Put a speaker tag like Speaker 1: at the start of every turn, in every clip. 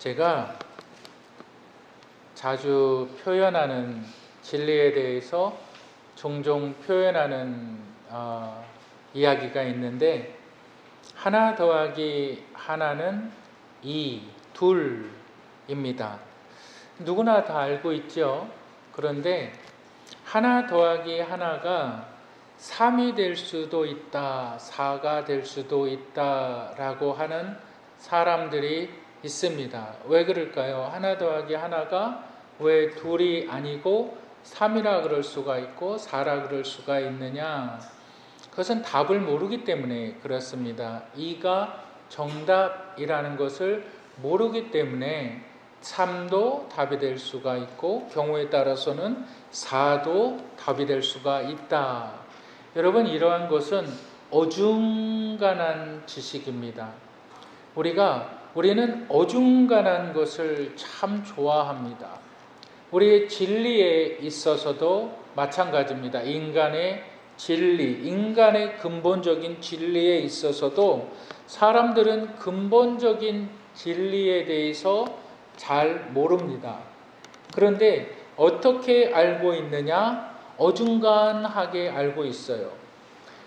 Speaker 1: 제가 자주 표현하는 진리에 대해서 종종 표현하는 이야기가 있는데, 하나 더하기 하나는 2, 둘입니다. 누구나 다 알고 있죠. 그런데 하나 더하기 하나가 3이 될 수도 있다, 4가 될 수도 있다라고 하는 사람들이 있습니다. 왜 그럴까요? 하나 더하기 하나가 왜 둘이 아니고 3이라 그럴 수가 있고 4라 그럴 수가 있느냐? 그것은 답을 모르기 때문에 그렇습니다. 2가 정답이라는 것을 모르기 때문에 3도 답이 될 수가 있고 경우에 따라서는 4도 답이 될 수가 있다. 여러분, 이러한 것은 어중간한 지식입니다. 우리는 어중간한 것을 참 좋아합니다. 우리의 진리에 있어서도 마찬가지입니다. 인간의 진리, 인간의 근본적인 진리에 있어서도 사람들은 근본적인 진리에 대해서 잘 모릅니다. 그런데 어떻게 알고 있느냐? 어중간하게 알고 있어요.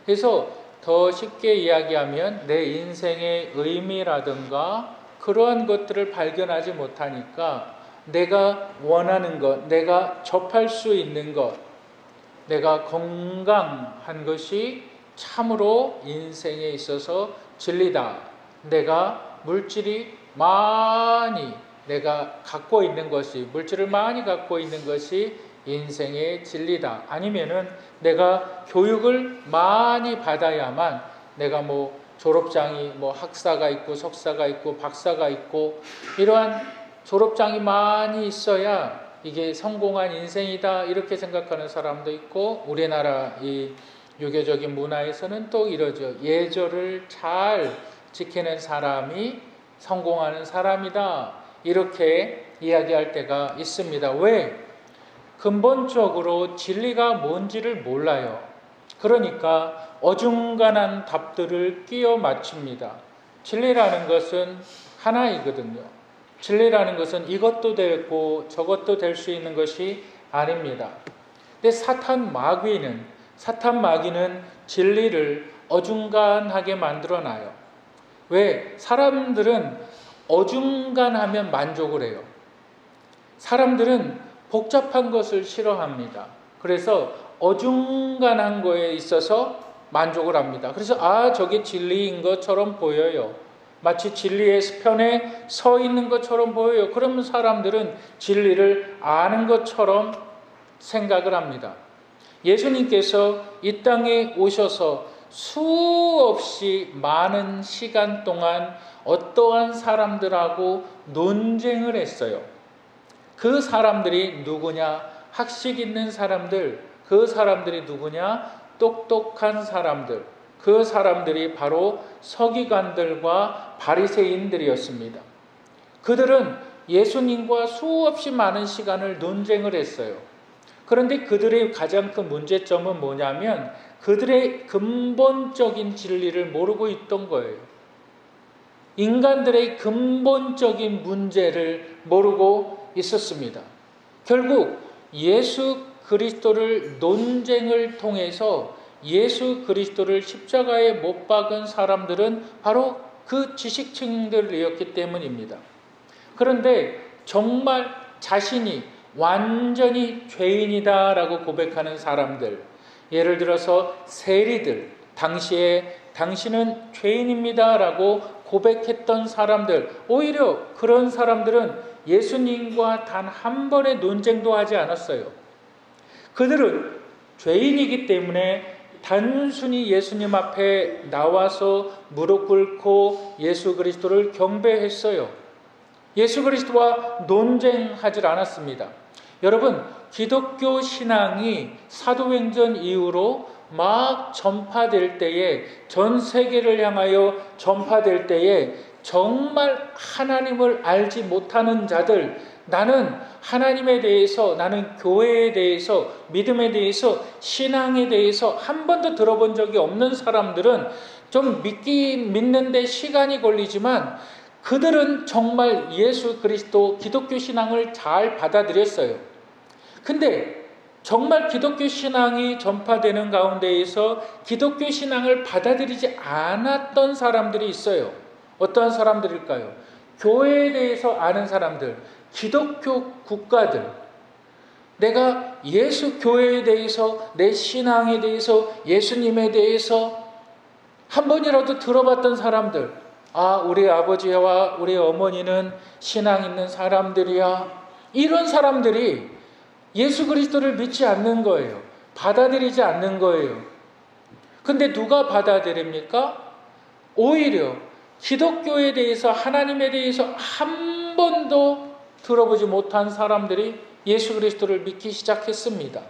Speaker 1: 그래서 더 쉽게 이야기하면 내 인생의 의미라든가 그러한 것들을 발견하지 못하니까 내가 원하는 것, 내가 접할 수 있는 것, 내가 건강한 것이 참으로 인생에 있어서 진리다. 내가 물질이 많이 내가 갖고 있는 것이, 물질을 많이 갖고 있는 것이 인생의 진리다. 아니면은 내가 교육을 많이 받아야만, 내가 졸업장이 학사가 있고 석사가 있고 박사가 있고 이러한 졸업장이 많이 있어야 이게 성공한 인생이다, 이렇게 생각하는 사람도 있고, 우리나라 이 유교적인 문화에서는 또 이러죠. 예절을 잘 지키는 사람이 성공하는 사람이다, 이렇게 이야기할 때가 있습니다. 왜? 근본적으로 진리가 뭔지를 몰라요. 그러니까 어중간한 답들을 끼워 맞춥니다. 진리라는 것은 하나이거든요. 진리라는 것은 이것도 되고 저것도 될 수 있는 것이 아닙니다. 근데 사탄 마귀는 진리를 어중간하게 만들어놔요. 왜? 사람들은 어중간하면 만족을 해요. 사람들은 복잡한 것을 싫어합니다. 그래서 어중간한 거에 있어서 만족을 합니다. 그래서 저게 진리인 것처럼 보여요. 마치 진리의 편에 서 있는 것처럼 보여요. 그러면 사람들은 진리를 아는 것처럼 생각을 합니다. 예수님께서 이 땅에 오셔서 수없이 많은 시간 동안 어떠한 사람들하고 논쟁을 했어요. 그 사람들이 누구냐? 학식 있는 사람들. 그 사람들이 누구냐? 똑똑한 사람들. 그 사람들이 바로 서기관들과 바리새인들이었습니다. 그들은 예수님과 수없이 많은 시간을 논쟁을 했어요. 그런데 그들의 가장 큰 문제점은 뭐냐면 그들의 근본적인 진리를 모르고 있던 거예요. 인간들의 근본적인 문제를 모르고 있었습니다. 결국 예수 그리스도를 논쟁을 통해서 예수 그리스도를 십자가에 못 박은 사람들은 바로 그 지식층들이었기 때문입니다. 그런데 정말 자신이 완전히 죄인이다라고 고백하는 사람들, 예를 들어서 세리들, 당시에 당신은 죄인입니다라고 고백했던 사람들, 오히려 그런 사람들은 예수님과 단 한 번의 논쟁도 하지 않았어요. 그들은 죄인이기 때문에 단순히 예수님 앞에 나와서 무릎 꿇고 예수 그리스도를 경배했어요. 예수 그리스도와 논쟁하지 않았습니다. 여러분, 기독교 신앙이 사도행전 이후로 막 전파될 때에, 전 세계를 향하여 전파될 때에 정말 하나님을 알지 못하는 자들, 나는 하나님에 대해서, 나는 교회에 대해서, 믿음에 대해서, 신앙에 대해서 한 번도 들어본 적이 없는 사람들은 좀 믿는데 시간이 걸리지만 그들은 정말 예수 그리스도 기독교 신앙을 잘 받아들였어요. 근데 정말 기독교 신앙이 전파되는 가운데에서 기독교 신앙을 받아들이지 않았던 사람들이 있어요. 어떠한 사람들일까요? 교회에 대해서 아는 사람들, 기독교 국가들, 내가 예수 교회에 대해서, 내 신앙에 대해서, 예수님에 대해서 한 번이라도 들어봤던 사람들, 아, 우리 아버지와 우리 어머니는 신앙 있는 사람들이야. 이런 사람들이 예수 그리스도를 믿지 않는 거예요. 받아들이지 않는 거예요. 근데 누가 받아들입니까? 오히려 기독교에 대해서, 하나님에 대해서 한 번도 들어보지 못한 사람들이 예수 그리스도를 믿기 시작했습니다.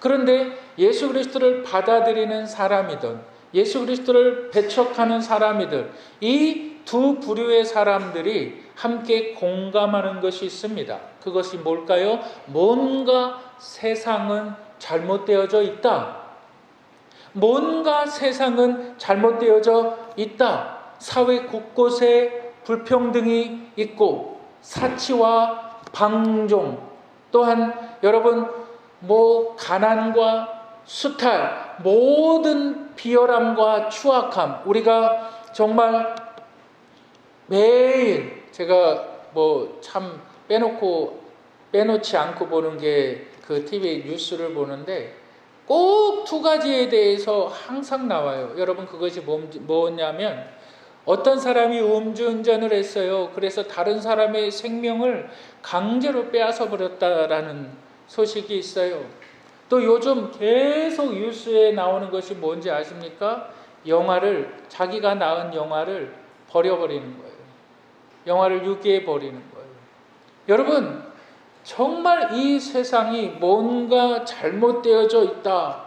Speaker 1: 그런데 예수 그리스도를 받아들이는 사람이든 예수 그리스도를 배척하는 사람이든 이 두 부류의 사람들이 함께 공감하는 것이 있습니다. 그것이 뭘까요? 뭔가 세상은 잘못되어져 있다. 뭔가 세상은 잘못되어져 있다. 사회 곳곳에 불평등이 있고 사치와 방종, 또한 여러분 가난과 수탈, 모든 비열함과 추악함, 우리가 정말 매일 제가 참 빼놓지 않고 보는 게 그 TV 뉴스를 보는데 꼭 두 가지에 대해서 항상 나와요. 여러분, 그것이 뭐냐면 어떤 사람이 음주운전을 했어요. 그래서 다른 사람의 생명을 강제로 빼앗아 버렸다라는 소식이 있어요. 또 요즘 계속 뉴스에 나오는 것이 뭔지 아십니까? 자기가 낳은 영화를 버려버리는 거예요. 영화를 유기해 버리는 거예요. 여러분, 정말 이 세상이 뭔가 잘못되어져 있다.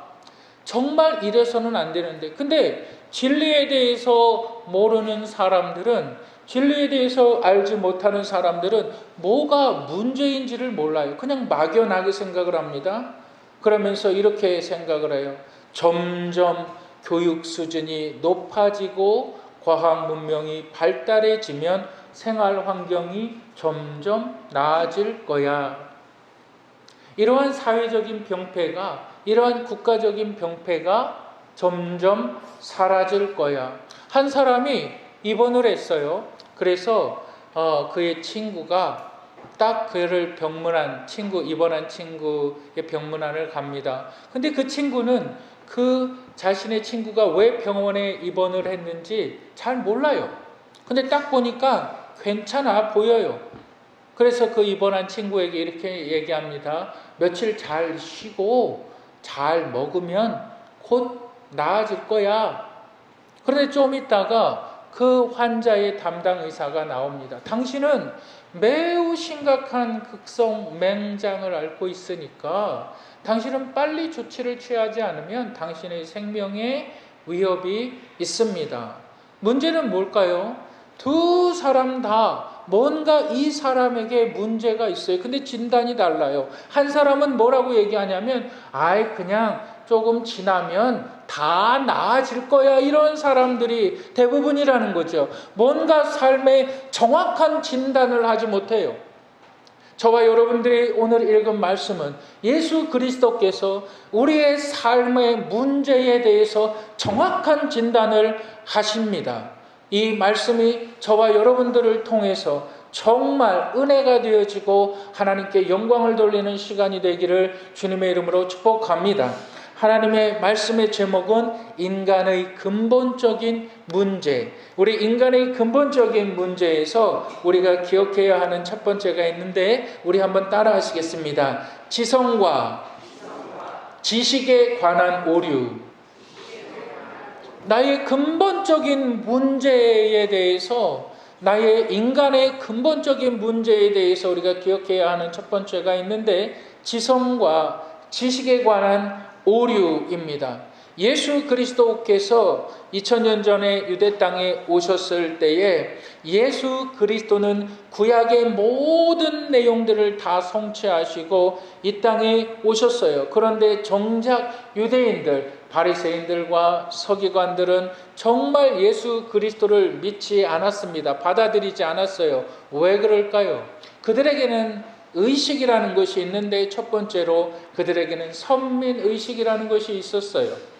Speaker 1: 정말 이래서는 안 되는데, 근데 진리에 대해서 모르는 사람들은, 진리에 대해서 알지 못하는 사람들은 뭐가 문제인지를 몰라요. 그냥 막연하게 생각을 합니다. 그러면서 이렇게 생각을 해요. 점점 교육 수준이 높아지고 과학 문명이 발달해지면 생활 환경이 점점 나아질 거야. 이러한 사회적인 병폐가, 이러한 국가적인 병폐가 점점 사라질 거야. 한 사람이 입원을 했어요. 그래서 그의 친구가 딱 그를 입원한 친구의 병문안을 갑니다. 근데 그 친구는 자신의 친구가 왜 병원에 입원을 했는지 잘 몰라요. 근데 딱 보니까 괜찮아 보여요. 그래서 그 입원한 친구에게 이렇게 얘기합니다. 며칠 잘 쉬고 잘 먹으면 곧 나아질 거야. 그런데 좀 있다가 그 환자의 담당 의사가 나옵니다. 당신은 매우 심각한 극성 맹장을 앓고 있으니까 당신은 빨리 조치를 취하지 않으면 당신의 생명에 위협이 있습니다. 문제는 뭘까요? 두 사람 다 뭔가 이 사람에게 문제가 있어요. 근데 진단이 달라요. 한 사람은 뭐라고 얘기하냐면 그냥 조금 지나면 다 나아질 거야. 이런 사람들이 대부분이라는 거죠. 뭔가 삶에 정확한 진단을 하지 못해요. 저와 여러분들이 오늘 읽은 말씀은 예수 그리스도께서 우리의 삶의 문제에 대해서 정확한 진단을 하십니다. 이 말씀이 저와 여러분들을 통해서 정말 은혜가 되어지고 하나님께 영광을 돌리는 시간이 되기를 주님의 이름으로 축복합니다. 하나님의 말씀의 제목은 인간의 근본적인 문제. 우리 인간의 근본적인 문제에서 우리가 기억해야 하는 첫 번째가 있는데 우리 한번 따라 하시겠습니다. 지성과 지식에 관한 오류. 나의 근본적인 문제에 대해서, 나의 인간의 근본적인 문제에 대해서 우리가 기억해야 하는 첫 번째가 있는데 지성과 지식에 관한 오류입니다. 예수 그리스도께서 2000년 전에 유대 땅에 오셨을 때에 예수 그리스도는 구약의 모든 내용들을 다 성취하시고 이 땅에 오셨어요. 그런데 정작 유대인들, 바리새인들과 서기관들은 정말 예수 그리스도를 믿지 않았습니다. 받아들이지 않았어요. 왜 그럴까요? 그들에게는 의식이라는 것이 있는데 첫 번째로 그들에게는 선민의식이라는 것이 있었어요.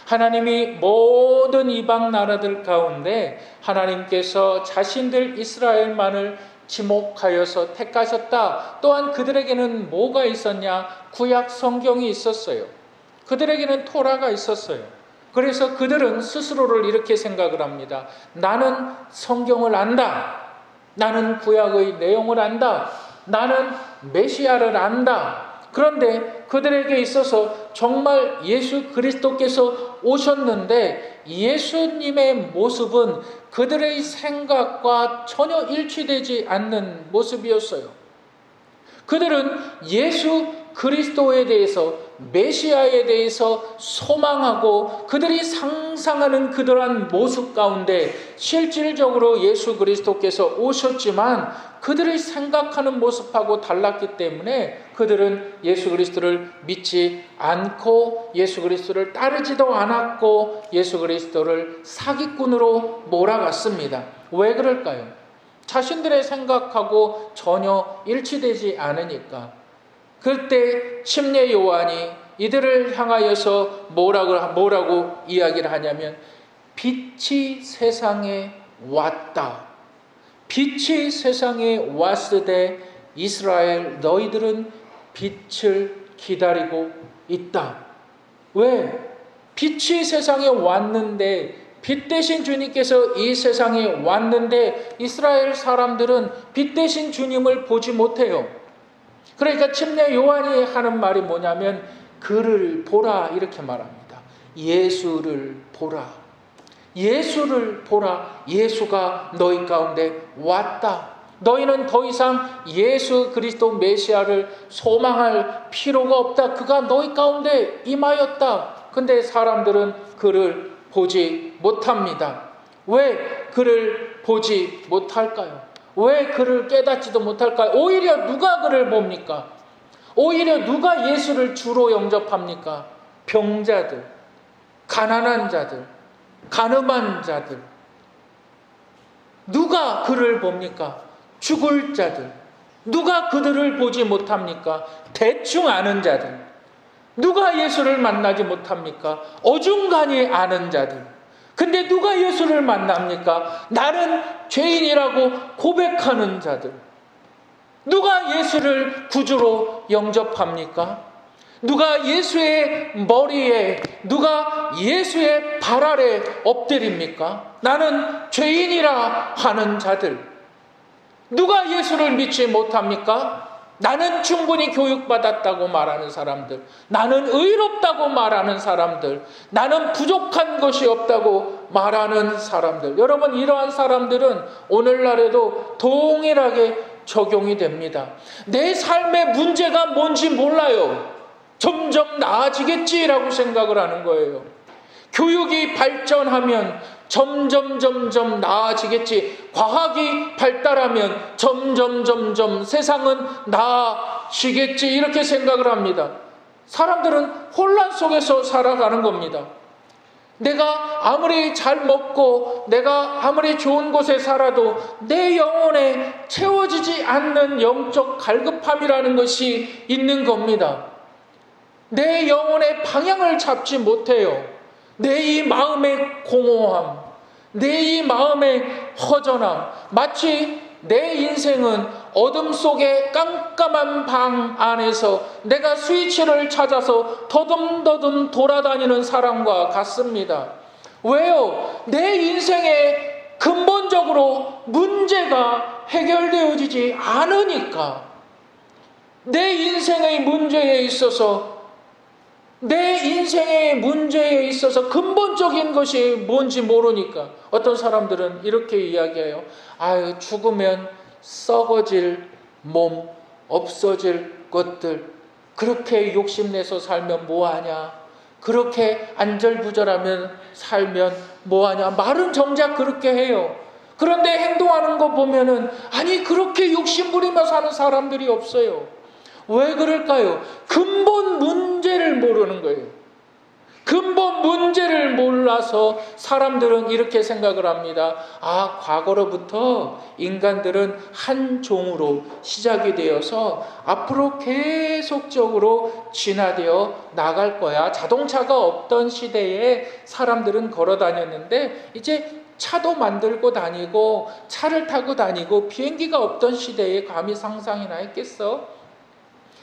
Speaker 1: 하나님이 모든 이방 나라들 가운데 하나님께서 자신들 이스라엘만을 지목하여서 택하셨다. 또한 그들에게는 뭐가 있었냐? 구약 성경이 있었어요. 그들에게는 토라가 있었어요. 그래서 그들은 스스로를 이렇게 생각을 합니다. 나는 성경을 안다. 나는 구약의 내용을 안다. 나는 메시아를 안다. 그런데 그들에게 있어서 정말 예수 그리스도께서 오셨는데 예수님의 모습은 그들의 생각과 전혀 일치되지 않는 모습이었어요. 그들은 예수 그리스도에 대해서, 메시아에 대해서 소망하고 그들이 상상하는 그러한 모습 가운데 실질적으로 예수 그리스도께서 오셨지만 그들이 생각하는 모습하고 달랐기 때문에 그들은 예수 그리스도를 믿지 않고 예수 그리스도를 따르지도 않았고 예수 그리스도를 사기꾼으로 몰아갔습니다. 왜 그럴까요? 자신들의 생각하고 전혀 일치되지 않으니까. 그때 침례 요한이 이들을 향하여서 뭐라고 이야기를 하냐면 빛이 세상에 왔다. 빛이 세상에 왔으되 이스라엘 너희들은 빛을 기다리고 있다. 왜? 빛이 세상에 왔는데 빛 대신 주님께서 이 세상에 왔는데 이스라엘 사람들은 빛 대신 주님을 보지 못해요. 그러니까 침례 요한이 하는 말이 뭐냐면 그를 보라 이렇게 말합니다. 예수를 보라. 예수를 보라. 예수가 너희 가운데 왔다. 너희는 더 이상 예수 그리스도 메시아를 소망할 필요가 없다. 그가 너희 가운데 임하였다. 근데 사람들은 그를 보지 못합니다. 왜 그를 보지 못할까요? 왜 그를 깨닫지도 못할까요? 오히려 누가 그를 봅니까? 오히려 누가 예수를 주로 영접합니까? 병자들, 가난한 자들, 간음한 자들. 누가 그를 봅니까? 죽을 자들. 누가 그들을 보지 못합니까? 대충 아는 자들. 누가 예수를 만나지 못합니까? 어중간히 아는 자들. 근데 누가 예수를 만납니까? 나는 죄인이라고 고백하는 자들. 누가 예수를 구주로 영접합니까? 누가 예수의 머리에, 누가 예수의 발 아래 엎드립니까? 나는 죄인이라 하는 자들. 누가 예수를 믿지 못합니까? 나는 충분히 교육받았다고 말하는 사람들, 나는 의롭다고 말하는 사람들, 나는 부족한 것이 없다고 말하는 사람들. 여러분, 이러한 사람들은 오늘날에도 동일하게 적용이 됩니다. 내 삶의 문제가 뭔지 몰라요. 점점 나아지겠지라고 생각을 하는 거예요. 교육이 발전하면 점점 나아지겠지. 과학이 발달하면 점점 세상은 나아지겠지. 이렇게 생각을 합니다. 사람들은 혼란 속에서 살아가는 겁니다. 내가 아무리 잘 먹고 내가 아무리 좋은 곳에 살아도 내 영혼에 채워지지 않는 영적 갈급함이라는 것이 있는 겁니다. 내 영혼의 방향을 잡지 못해요. 내 이 마음의 공허함, 내 이 마음의 허전함, 마치 내 인생은 어둠 속의 깜깜한 방 안에서 내가 스위치를 찾아서 더듬더듬 돌아다니는 사람과 같습니다. 왜요? 내 인생에 근본적으로 문제가 해결되어지지 않으니까. 내 인생의 문제에 있어서 근본적인 것이 뭔지 모르니까 어떤 사람들은 이렇게 이야기해요. 아유, 죽으면 썩어질 몸, 없어질 것들, 그렇게 욕심내서 살면 뭐하냐? 그렇게 안절부절하면 살면 뭐하냐. 말은 정작 그렇게 해요. 그런데 행동하는 거 보면은 아니 그렇게 욕심부리며 사는 사람들이 없어요. 왜 그럴까요? 근본 문제를 모르는 거예요. 근본 문제를 몰라서 사람들은 이렇게 생각을 합니다. 아, 과거로부터 인간들은 한 종으로 시작이 되어서 앞으로 계속적으로 진화되어 나갈 거야. 자동차가 없던 시대에 사람들은 걸어 다녔는데 이제 차도 만들고 다니고 차를 타고 다니고 비행기가 없던 시대에 감히 상상이나 했겠어?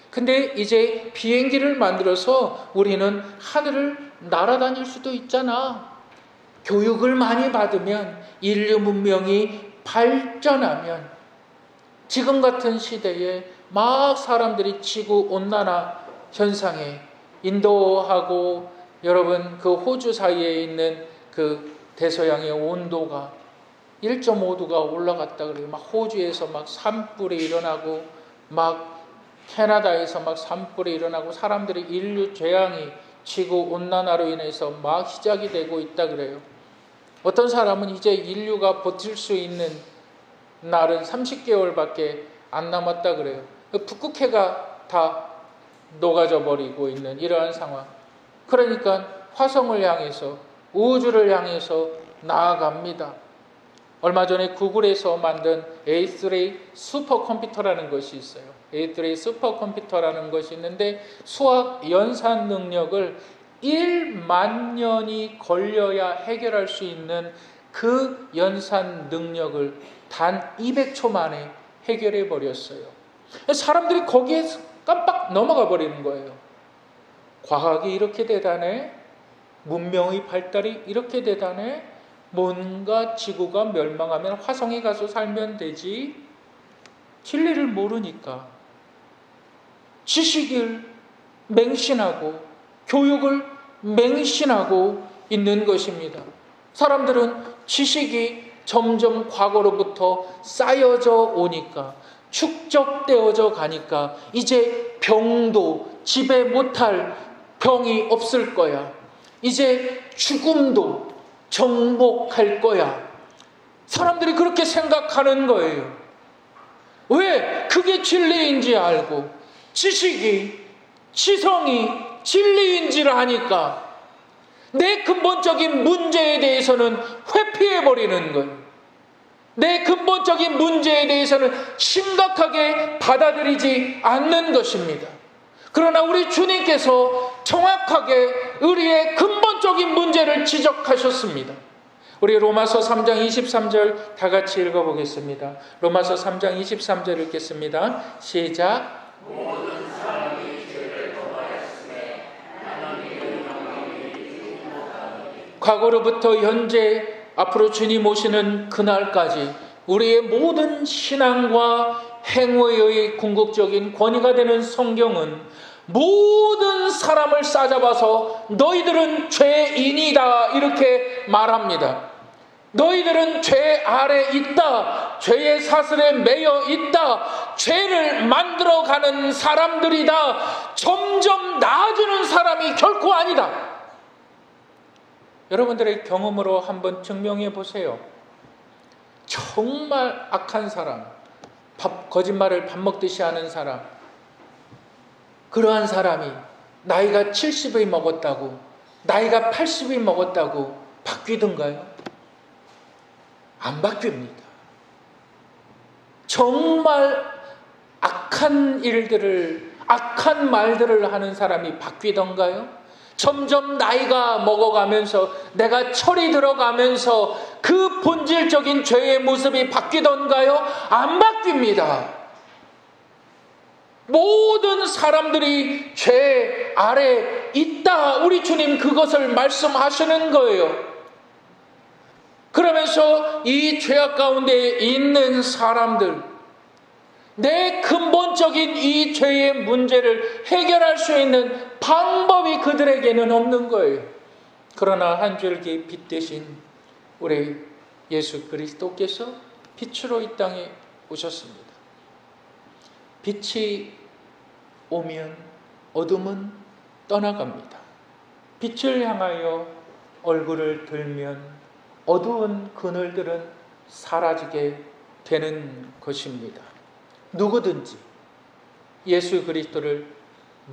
Speaker 1: 근데 이제 비행기를 만들어서 우리는 하늘을 날아다닐 수도 있잖아. 교육을 많이 받으면, 인류 문명이 발전하면 지금 같은 시대에 막 사람들이 지구 온난화 현상에, 인도하고 여러분 그 호주 사이에 있는 그 대서양의 온도가 1.5도가 올라갔다 그래요. 막 호주에서 막 산불이 일어나고 막 캐나다에서 막 산불이 일어나고 사람들이 인류 재앙이 지구 온난화로 인해서 막 시작이 되고 있다 그래요. 어떤 사람은 이제 인류가 버틸 수 있는 날은 30개월밖에 안 남았다 그래요. 북극해가 다 녹아져 버리고 있는 이러한 상황. 그러니까 화성을 향해서, 우주를 향해서 나아갑니다. 얼마 전에 구글에서 만든 A3 슈퍼컴퓨터라는 것이 있어요. A3 슈퍼컴퓨터라는 것이 있는데 수학 연산 능력을 1만 년이 걸려야 해결할 수 있는 그 연산 능력을 단 200초 만에 해결해 버렸어요. 사람들이 거기에 깜빡 넘어가 버리는 거예요. 과학이 이렇게 대단해? 문명의 발달이 이렇게 대단해? 뭔가 지구가 멸망하면 화성에 가서 살면 되지. 진리를 모르니까 지식을 맹신하고 교육을 맹신하고 있는 것입니다. 사람들은 지식이 점점 과거로부터 쌓여져 오니까, 축적되어져 가니까 이제 병도 지배 못할 병이 없을 거야. 이제 죽음도 정복할 거야. 사람들이 그렇게 생각하는 거예요. 왜? 그게 진리인지 알고 지식이, 지성이 진리인지를 아니까 내 근본적인 문제에 대해서는 회피해버리는 거예요. 내 근본적인 문제에 대해서는 심각하게 받아들이지 않는 것입니다. 그러나 우리 주님께서 정확하게 우리의 근본적인 문제를 지적하셨습니다. 우리 로마서 3장 23절 다 같이 읽어보겠습니다. 로마서 3장 23절 읽겠습니다. 시작. 모든 사람이 죄를 범하였으되 하나님의 영광을 이루지 못하니. 과거로부터 현재 앞으로 주님 오시는 그날까지 우리의 모든 신앙과 행위의 궁극적인 권위가 되는 성경은 모든 사람을 싸잡아서 너희들은 죄인이다 이렇게 말합니다. 너희들은 죄 아래 있다. 죄의 사슬에 매여 있다. 죄를 만들어가는 사람들이다. 점점 나아지는 사람이 결코 아니다. 여러분들의 경험으로 한번 증명해 보세요. 정말 악한 사람, 거짓말을 밥 먹듯이 하는 사람, 그러한 사람이 나이가 70이 먹었다고, 나이가 80이 먹었다고 바뀌던가요? 안 바뀝니다. 정말 악한 일들을, 악한 말들을 하는 사람이 바뀌던가요? 점점 나이가 먹어가면서 내가 철이 들어가면서 그 본질적인 죄의 모습이 바뀌던가요? 안 바뀝니다. 모든 사람들이 죄 아래 있다. 우리 주님 그것을 말씀하시는 거예요. 그러면서 이 죄악 가운데 있는 사람들, 내 근본적인 이 죄의 문제를 해결할 수 있는 방법이 그들에게는 없는 거예요. 그러나 한 줄기 빛 대신 우리 예수 그리스도께서 빛으로 이 땅에 오셨습니다. 빛이 오면 어둠은 떠나갑니다. 빛을 향하여 얼굴을 들면 어두운 그늘들은 사라지게 되는 것입니다. 누구든지 예수 그리스도를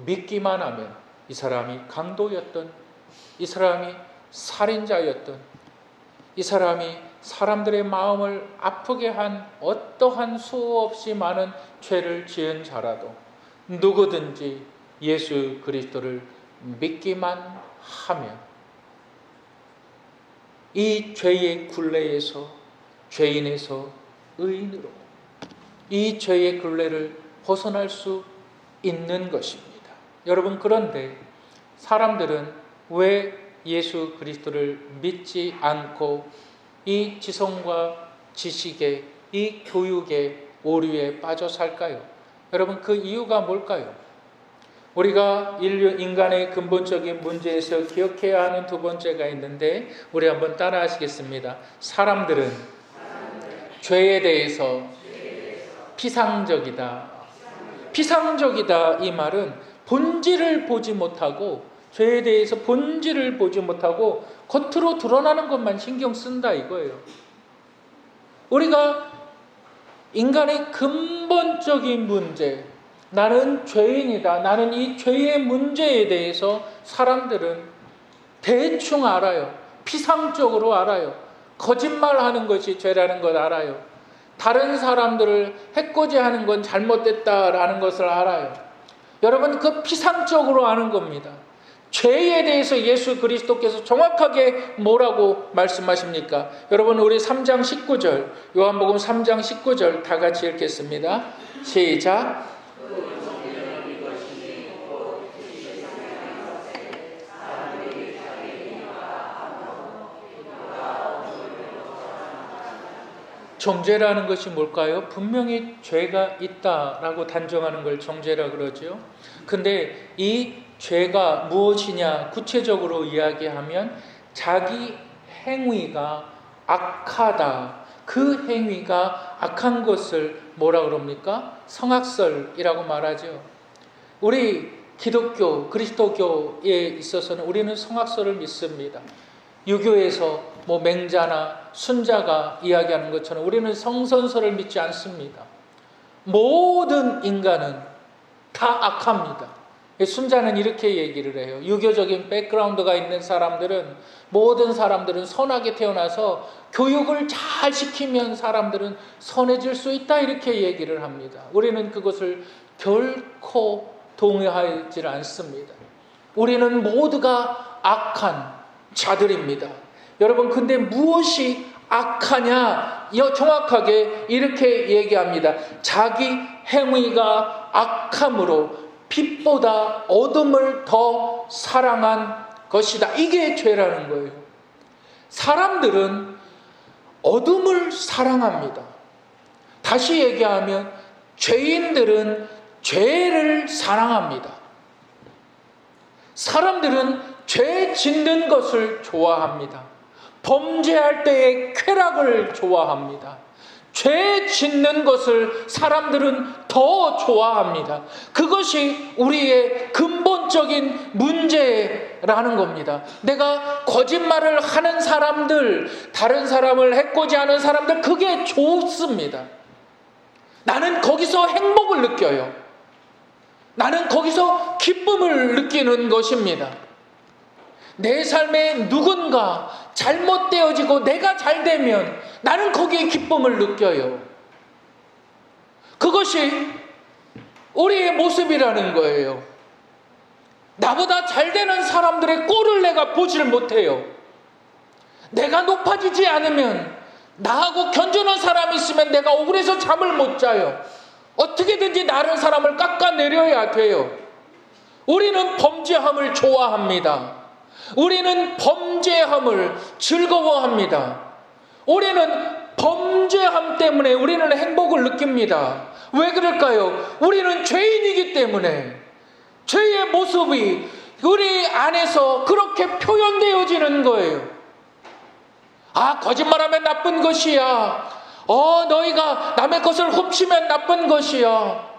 Speaker 1: 믿기만 하면 이 사람이 강도였던, 이 사람이 살인자였던, 이 사람이 사람들의 마음을 아프게 한 어떠한 수없이 많은 죄를 지은 자라도 누구든지 예수 그리스도를 믿기만 하면 이 죄의 굴레에서, 죄인에서 의인으로 이 죄의 굴레를 벗어날 수 있는 것입니다. 여러분, 그런데 사람들은 왜 예수 그리스도를 믿지 않고 이 지성과 지식의, 이 교육의 오류에 빠져 살까요? 여러분, 그 이유가 뭘까요? 우리가 인간의 근본적인 문제에서 기억해야 하는 두 번째가 있는데, 우리 한번 따라 하시겠습니다. 사람들은 죄에 대해서 피상적이다. 피상적이다, 이 말은 본질을 보지 못하고, 죄에 대해서 본질을 보지 못하고 겉으로 드러나는 것만 신경 쓴다 이거예요. 우리가 인간의 근본적인 문제, 나는 죄인이다, 나는 이 죄의 문제에 대해서 사람들은 대충 알아요. 피상적으로 알아요. 거짓말하는 것이 죄라는 걸 알아요. 다른 사람들을 해코지하는 건 잘못됐다라는 것을 알아요. 여러분, 그 피상적으로 아는 겁니다. 죄에 대해서 예수 그리스도께서 정확하게 뭐라고 말씀하십니까? 여러분, 우리 3장 19절, 요한복음 3장 19절 다 같이 읽겠습니다. 시작. 정죄라는 것이 뭘까요? 분명히 죄가 있다라고 단정하는 걸 정죄라 그러죠. 근데 이 죄가 무엇이냐 구체적으로 이야기하면 자기 행위가 악하다. 그 행위가 악한 것을 뭐라 그럽니까? 성악설이라고 말하죠. 우리 기독교, 그리스도교에 있어서는 우리는 성악설을 믿습니다. 유교에서 맹자나 순자가 이야기하는 것처럼 우리는 성선설을 믿지 않습니다. 모든 인간은 다 악합니다. 순자는 이렇게 얘기를 해요. 유교적인 백그라운드가 있는 사람들은, 모든 사람들은 선하게 태어나서 교육을 잘 시키면 사람들은 선해질 수 있다, 이렇게 얘기를 합니다. 우리는 그것을 결코 동의하지 않습니다. 우리는 모두가 악한 자들입니다. 여러분, 근데 무엇이 악하냐? 정확하게 이렇게 얘기합니다. 자기 행위가 악함으로 빛보다 어둠을 더 사랑한 것이다. 이게 죄라는 거예요. 사람들은 어둠을 사랑합니다. 다시 얘기하면 죄인들은 죄를 사랑합니다. 사람들은 죄 짓는 것을 좋아합니다. 범죄할 때의 쾌락을 좋아합니다. 죄 짓는 것을 사람들은 더 좋아합니다. 그것이 우리의 근본적인 문제라는 겁니다. 내가 거짓말을 하는 사람들, 다른 사람을 해코지하는 사람들, 그게 좋습니다. 나는 거기서 행복을 느껴요. 나는 거기서 기쁨을 느끼는 것입니다. 내 삶에 누군가 잘못되어지고 내가 잘되면 나는 거기에 기쁨을 느껴요. 그것이 우리의 모습이라는 거예요. 나보다 잘되는 사람들의 꼴을 내가 보지를 못해요. 내가 높아지지 않으면, 나하고 견주는 사람이 있으면 내가 억울해서 잠을 못 자요. 어떻게든지 다른 사람을 깎아내려야 돼요. 우리는 범죄함을 좋아합니다. 우리는 범죄함을 즐거워합니다. 우리는 범죄함 때문에 우리는 행복을 느낍니다. 왜 그럴까요? 우리는 죄인이기 때문에 죄의 모습이 우리 안에서 그렇게 표현되어지는 거예요. 아, 거짓말하면 나쁜 것이야. 너희가 남의 것을 훔치면 나쁜 것이야.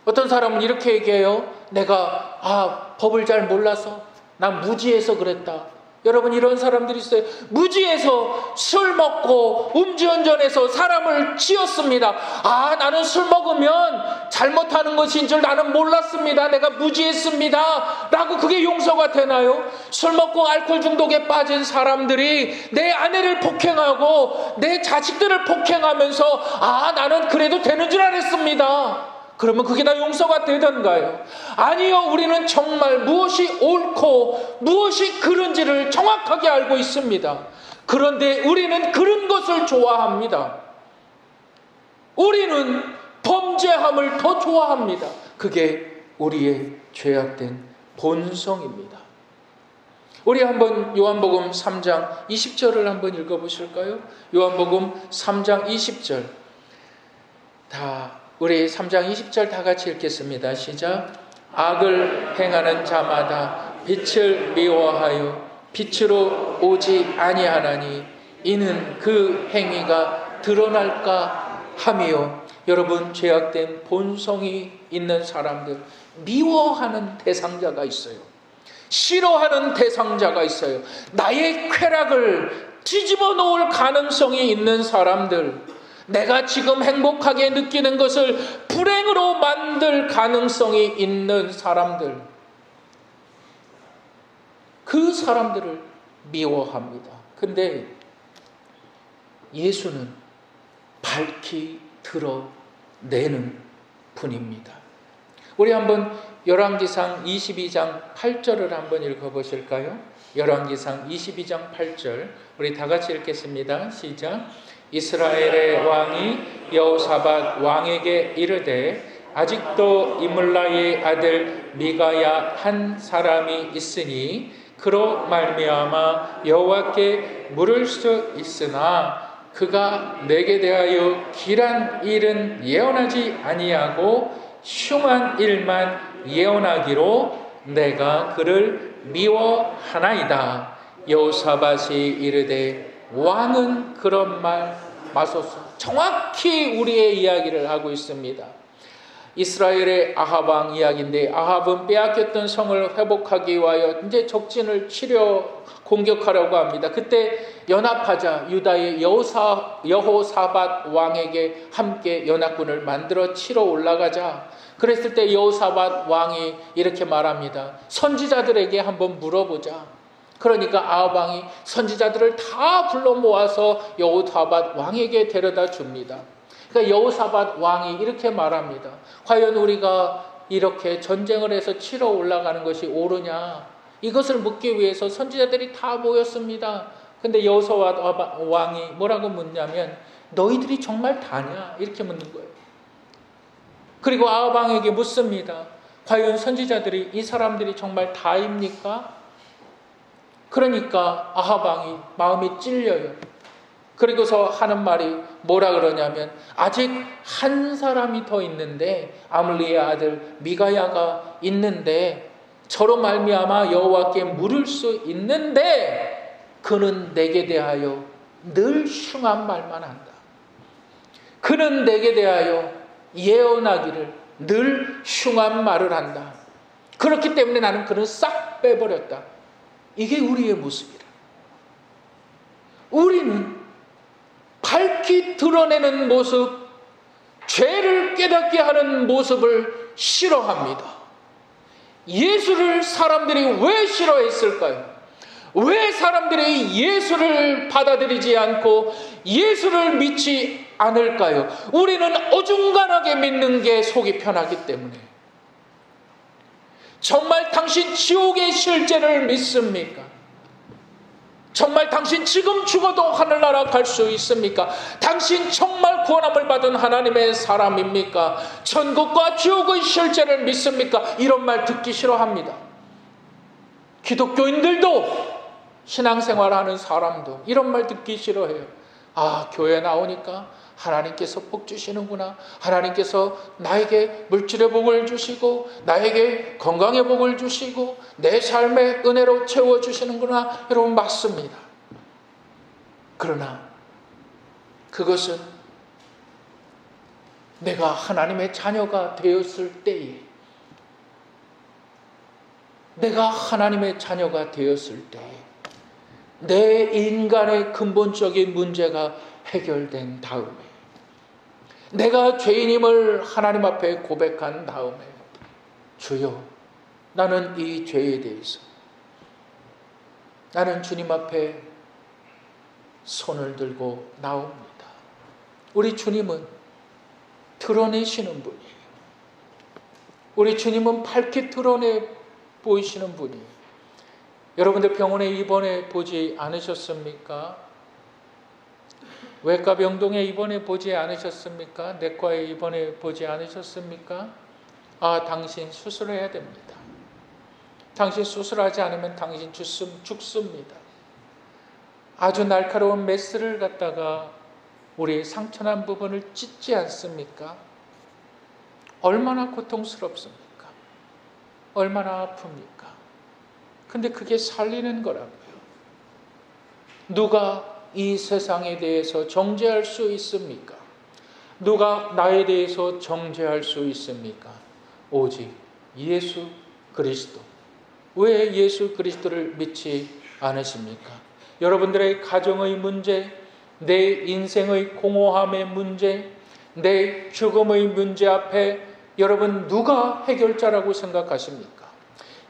Speaker 1: 어떤 사람은 이렇게 얘기해요. 내가 법을 잘 몰라서 난 무지해서 그랬다. 여러분, 이런 사람들이 있어요. 무지해서 술 먹고 음주운전해서 사람을 치었습니다. 나는 술 먹으면 잘못하는 것인 줄 나는 몰랐습니다. 내가 무지했습니다. 라고 그게 용서가 되나요? 술 먹고 알코올 중독에 빠진 사람들이 내 아내를 폭행하고 내 자식들을 폭행하면서 나는 그래도 되는 줄 알았습니다. 그러면 그게 다 용서가 되던가요? 아니요. 우리는 정말 무엇이 옳고 무엇이 그른지를 정확하게 알고 있습니다. 그런데 우리는 그런 것을 좋아합니다. 우리는 범죄함을 더 좋아합니다. 그게 우리의 죄악된 본성입니다. 우리 한번 요한복음 3장 20절을 한번 읽어보실까요? 요한복음 3장 20절. 우리 3장 20절 다 같이 읽겠습니다. 시작. 악을 행하는 자마다 빛을 미워하여 빛으로 오지 아니하나니 이는 그 행위가 드러날까 함이요. 여러분, 죄악된 본성이 있는 사람들, 미워하는 대상자가 있어요. 싫어하는 대상자가 있어요. 나의 쾌락을 뒤집어 놓을 가능성이 있는 사람들, 내가 지금 행복하게 느끼는 것을 불행으로 만들 가능성이 있는 사람들, 그 사람들을 미워합니다. 근데 예수는 밝히 드러내는 분입니다. 우리 한번 열왕기상 22장 8절을 한번 읽어보실까요? 열왕기상 22장 8절 우리 다 같이 읽겠습니다. 시작. 이스라엘의 왕이 여호사밧 왕에게 이르되 아직도 이물라의 아들 미가야 한 사람이 있으니 그로 말미암아 여호와께 물을 수 있으나 그가 내게 대하여 길한 일은 예언하지 아니하고 흉한 일만 예언하기로 내가 그를 미워하나이다. 여호사밧이 이르되 왕은 그런 말 마소서. 정확히 우리의 이야기를 하고 있습니다. 이스라엘의 아합 왕 이야기인데, 아합은 빼앗겼던 성을 회복하기 위하여 이제 적진을 공격하려고 합니다. 그때 연합하자 유다의 여호사밧 왕에게 함께 연합군을 만들어 치러 올라가자. 그랬을 때 여호사밧 왕이 이렇게 말합니다. 선지자들에게 한번 물어보자. 그러니까 아합 왕이 선지자들을 다 불러 모아서 여호사밧 왕에게 데려다 줍니다. 그러니까 여호사밧 왕이 이렇게 말합니다. 과연 우리가 이렇게 전쟁을 해서 치러 올라가는 것이 옳으냐? 이것을 묻기 위해서 선지자들이 다 모였습니다. 근데 여호사밧 왕이 뭐라고 묻냐면 너희들이 정말 다냐? 이렇게 묻는 거예요. 그리고 아합 왕에게 묻습니다. 과연 선지자들이 이 사람들이 정말 다입니까? 그러니까 아합 왕이 마음이 찔려요. 그리고서 하는 말이 뭐라 그러냐면 아직 한 사람이 더 있는데, 아물리의 아들 미가야가 있는데 저로 말미암아 여호와께 물을 수 있는데 그는 내게 대하여 늘 흉한 말만 한다. 그는 내게 대하여 예언하기를 늘 흉한 말을 한다. 그렇기 때문에 나는 그를 싹 빼버렸다. 이게 우리의 모습이라. 우리는 밝히 드러내는 모습, 죄를 깨닫게 하는 모습을 싫어합니다. 예수를 사람들이 왜 싫어했을까요? 왜 사람들이 예수를 받아들이지 않고 예수를 믿지 않을까요? 우리는 어중간하게 믿는 게 속이 편하기 때문에. 정말 당신 지옥의 실제를 믿습니까? 정말 당신 지금 죽어도 하늘나라 갈 수 있습니까? 당신 정말 구원함을 받은 하나님의 사람입니까? 천국과 지옥의 실제를 믿습니까? 이런 말 듣기 싫어합니다. 기독교인들도, 신앙생활하는 사람도 이런 말 듣기 싫어해요. 교회 나오니까 하나님께서 복 주시는구나. 하나님께서 나에게 물질의 복을 주시고 나에게 건강의 복을 주시고 내 삶의 은혜로 채워주시는구나. 여러분, 맞습니다. 그러나 그것은 내가 하나님의 자녀가 되었을 때에 내가 하나님의 자녀가 되었을 때 내 인간의 근본적인 문제가 해결된 다음에, 내가 죄인임을 하나님 앞에 고백한 다음에, 주여, 나는 이 죄에 대해서 나는 주님 앞에 손을 들고 나옵니다. 우리 주님은 드러내시는 분이에요. 우리 주님은 밝게 드러내 보이시는 분이에요. 여러분들 병원에 입원해 보지 않으셨습니까? 외과 병동에 입원해 보지 않으셨습니까? 내과에 입원해 보지 않으셨습니까? 당신 수술해야 됩니다. 당신 수술하지 않으면 당신 죽습니다. 아주 날카로운 메스를 갖다가 우리 상처난 부분을 찢지 않습니까? 얼마나 고통스럽습니까? 얼마나 아픕니까? 근데 그게 살리는 거라고요. 누가 이 세상에 대해서 정죄할 수 있습니까? 누가 나에 대해서 정죄할 수 있습니까? 오직 예수 그리스도. 왜 예수 그리스도를 믿지 않으십니까? 여러분들의 가정의 문제, 내 인생의 공허함의 문제, 내 죽음의 문제 앞에 여러분 누가 해결자라고 생각하십니까?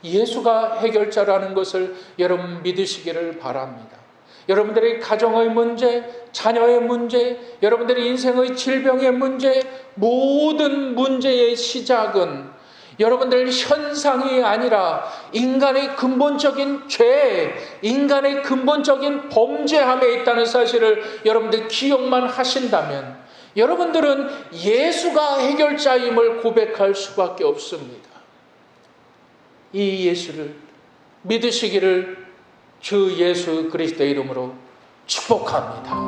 Speaker 1: 예수가 해결자라는 것을 여러분 믿으시기를 바랍니다. 여러분들의 가정의 문제, 자녀의 문제, 여러분들의 인생의 질병의 문제, 모든 문제의 시작은 여러분들 현상이 아니라 인간의 근본적인 죄, 인간의 근본적인 범죄함에 있다는 사실을 여러분들 기억만 하신다면 여러분들은 예수가 해결자임을 고백할 수밖에 없습니다. 이 예수를 믿으시기를 주 예수 그리스도의 이름으로 축복합니다.